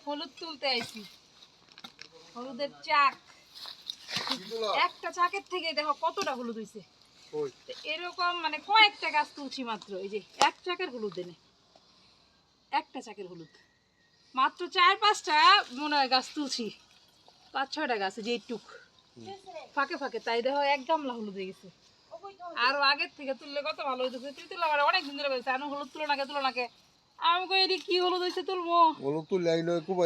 হলুদ তুলতে আইছি, হলুদের চাক। একটা চাকের থেকে দেখো কতটা হলুদ হয়েছে। এরকম মানে কয়েকটা গাছ তুলছি মাত্র। এই যে এক চাকের হলুদ এনে, একটা চাকের হলুদ মাত্র 4-5টা মনে হয় গাছ তুলছি, 5-6টা গাছ যে একটুক ফাঁকে ফাঁকে, তাই দেখো এক গামলা হলুদ হয়ে গেছে। আরো আগের থেকে তুললে কত ভালো হইতেছে। তুই তুলা মানে অনেকদিন ধরে বলছে আমি হলুদ তুলো নাকে। আমি কই এদি কি হলুদ হইছে তুলবো, হলুদ তুললে আইনো খুব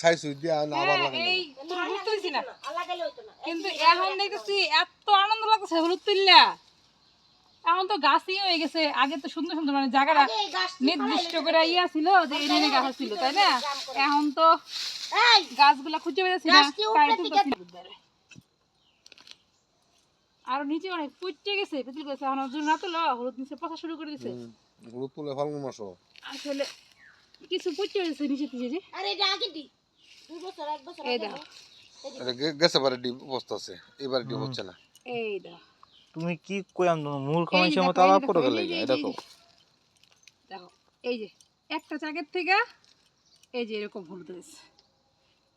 সাইজ হই দিয়া না আবার লাগে এই তোর হলুদ তুলছি না, কিন্তু এখন দেখতেছি এত আনন্দ লাগছে হলুদ তুললা। এখন তো গাছই হয়ে গেছে। আগে তো সুন্দর সুন্দর মানে জায়গাটা নির্দিষ্ট করে ইয়া ছিল যে এখানে গাছ ছিল, তাই না? এখন তো গাছগুলা খুঁজে পেয়েছি না, তাই তুলতেছি। আর নিচে অনেক পচে গেছে, পেঁচিল গেছে। এখন ওর জন্য না তুলো হলুদ নিচে পচা শুরু করে দিছে। হলুদ তুলে ফাল্গুন মাস আসলে কিছু পচে গেছে নিচে থেকে যে। আরে এটা আগে দি 2 বছর 1 বছর এই আগে দেখো, এটা গেছে বারে ডিপ অবস্থা আছে, এবারে ডিপ হচ্ছে না। এই দেখো তুমি কি কইয়াম তুমি মূর্খ মানুষের মতো আলাপ করে গেলে এটা তো দেখো, এই যে একটা চাকের থেকে এই যে এরকম হলুদ হয়েছে।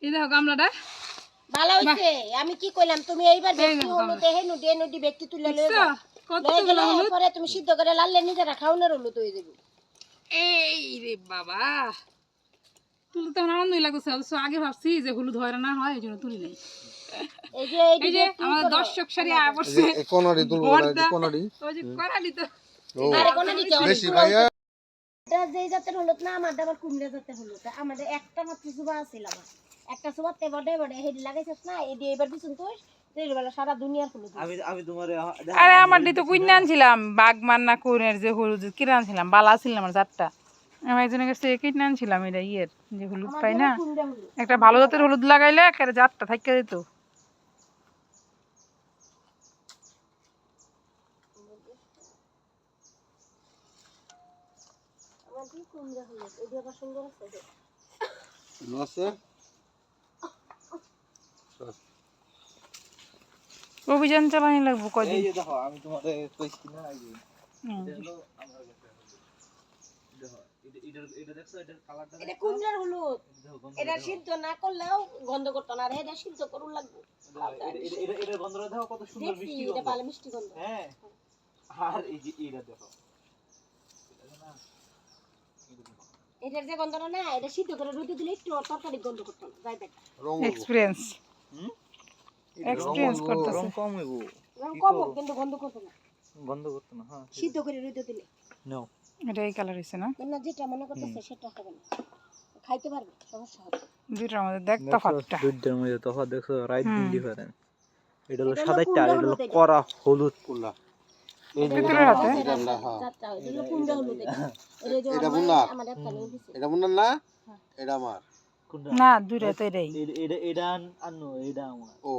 এই দেখো গামলাটা ভালো হইছে। আমি কি কইলাম তুমি এইবার ব্যক্তি হলো দেহেনু দেনুডি ব্যক্তি তুলে লয়ে যাও। কতগুলো হলুদ পরে তুমি সিদ্ধ করে লাললে নিজেরা খাওনের হলুদ হয়ে যাবে। এই রে বাবা, তুলতে আমার আনন্দই লাগছে। অবশ্য আগে ভাবছি যে হলুদ হয় না হয়, এই জন্য তুলি নাই। এই যে আমাদের দর্শক সারি পড়ছে এই কোনারি তুলবো না, কোনারি ওই যে করালি তো। আরে কোন দিকে বেশি ভাইয়া এটা যেই জাতের হলুদ না, আমার আবার কুমড়া জাতের হলুদ। আমাদের একটা মাত্র সুবা আছিল, আমার একটা সুবা তেবডে বডে হেড লাগাইছস না, এই দিয়ে এবার দিছুন তুই তেলবেলা সারা দুনিয়ার হলুদ। আমি তোমারে আরে আমার দি তো কুইন আনছিলাম, বাগমান না কোনের যে হলুদ কিনে আনছিলাম, বালা ছিল আমার জাতটা। আমি একজনের কাছে কিনে আনছিলাম, এটা ইয়ের যে হলুদ পাই না, একটা ভালো জাতের হলুদ লাগাইলে একেবারে জাতটা থাইকা দিত। আমার কি কুমড়া হলুদ এই দিয়ে সুন্দর আছে। আছে অভিযান চালানি লাগবো কয়দিন। এই যে দেখো আমি তোমারে কইছি না এই যে এটা হলো আমার কাছে দেখো এটা দেখছো এটার কালারটা এটা কুমড়ার হলুদ। এটা সিদ্ধ না করলেও গন্ধ করতো না, আর এটা সিদ্ধ করুন লাগবে। এটার গন্ধটা দেখো কত সুন্দর দেখছি মিষ্টি এটা গন্ধ। ভালো মিষ্টি গন্ধ। হ্যাঁ আর এই যে এটা দেখো এটার যে গন্ধটা না, এটা সিদ্ধ করে রুটি দিলে একটু তরকারি গন্ধ করতো না, যাই বেটা রং এক্সপেরিয়েন্স করতেছে। রং কম হইবো, রং কম হোক, কিন্তু গন্ধ করতো না গন্ধ করতে না। হ্যাঁ সিদ্ধ করে রুটি দিলে। নাও এটা এই কালার হইছে না, না যেটা মনে করতেছে সেটা হবে না, খাইতে পারবে, সমস্যা হবে। দুইটার মধ্যে দেখ তফাৎটা। দুইটার মধ্যে তফাৎ দেখছো, রাইট দিন ডিফারেন্স। এটা হলো এটা হলো সাদাইটা আর এটা হলো কুমড়া হলুদ। কড়া হলুদ। কুলা এই যে ভিতরের হাতে এটা হলো কুমড়া হলুদ। এটা যে এটা বুনলার, আমার একটা নিয়ে দিছে। এটা বুনলার না, এটা আমার। কোনটা না দুইটা তো এটাই। এটা এটা আনো এটা আমার। ও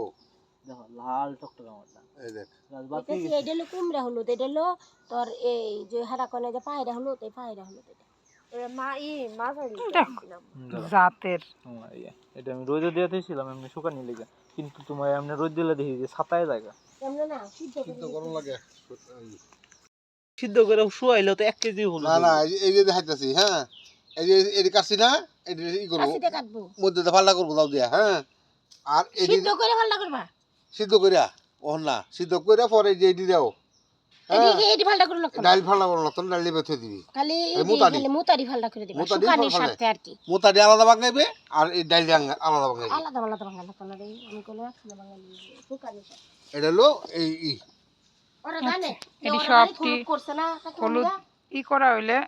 দেখো লাল টকটকে আমারটা এই দেখ রাজবাতি এটা হলো কুমড়া হলুদ। এটা হলো তোর এই যে হারা কোনে যে পায়রা হলুদ, এই পায়রা হলুদ। এটা মা মাছ জাতের আমার ইয়া এটা আমি রোদে দিয়ে দিয়েছিলাম এমনি শুকানি লেগে, কিন্তু তোমার এমনি রোদ দিলে দেখি যে ছাতায় জায়গা এমন না সিদ্ধ সিদ্ধ গরম লাগে। সিদ্ধ করে শুয়াইলে তো 1 কেজি হলো না না এই যে দেখাইতাছি, হ্যাঁ এই যে এর কাছি না, এটা ই করব কাশিতে কাটবো, মধ্যে ফাল্লা করব দাও দিয়া, হ্যাঁ। আর এই সিদ্ধ করে ভালো করবা। সিদ্ধ কইরা ওহ না সিদ্ধ কইরা পরে যে এডি দাও, এটি ভালটা করে রাখো, ডাল ফাল্লা করব না, তোর ডাল বেথে দিবি। খালি মুতারি। খালি মুতারি ভালটা করে দিবা, মুতারি শুকানির ভালো সাথে আর কি। মোতাটি আলাদা বাঙাইবে আর এই ডাল আলাদা বাঙাইবে। আলাদা আলাদা বাঙালি কোন রে, আমি কোন একসাথে বাঙালি শুকানির সাথে। এটা হলো এই ওরা জানে এটি ওরা সবটি হলুদ করছে না, হলুদ ই করা হইলে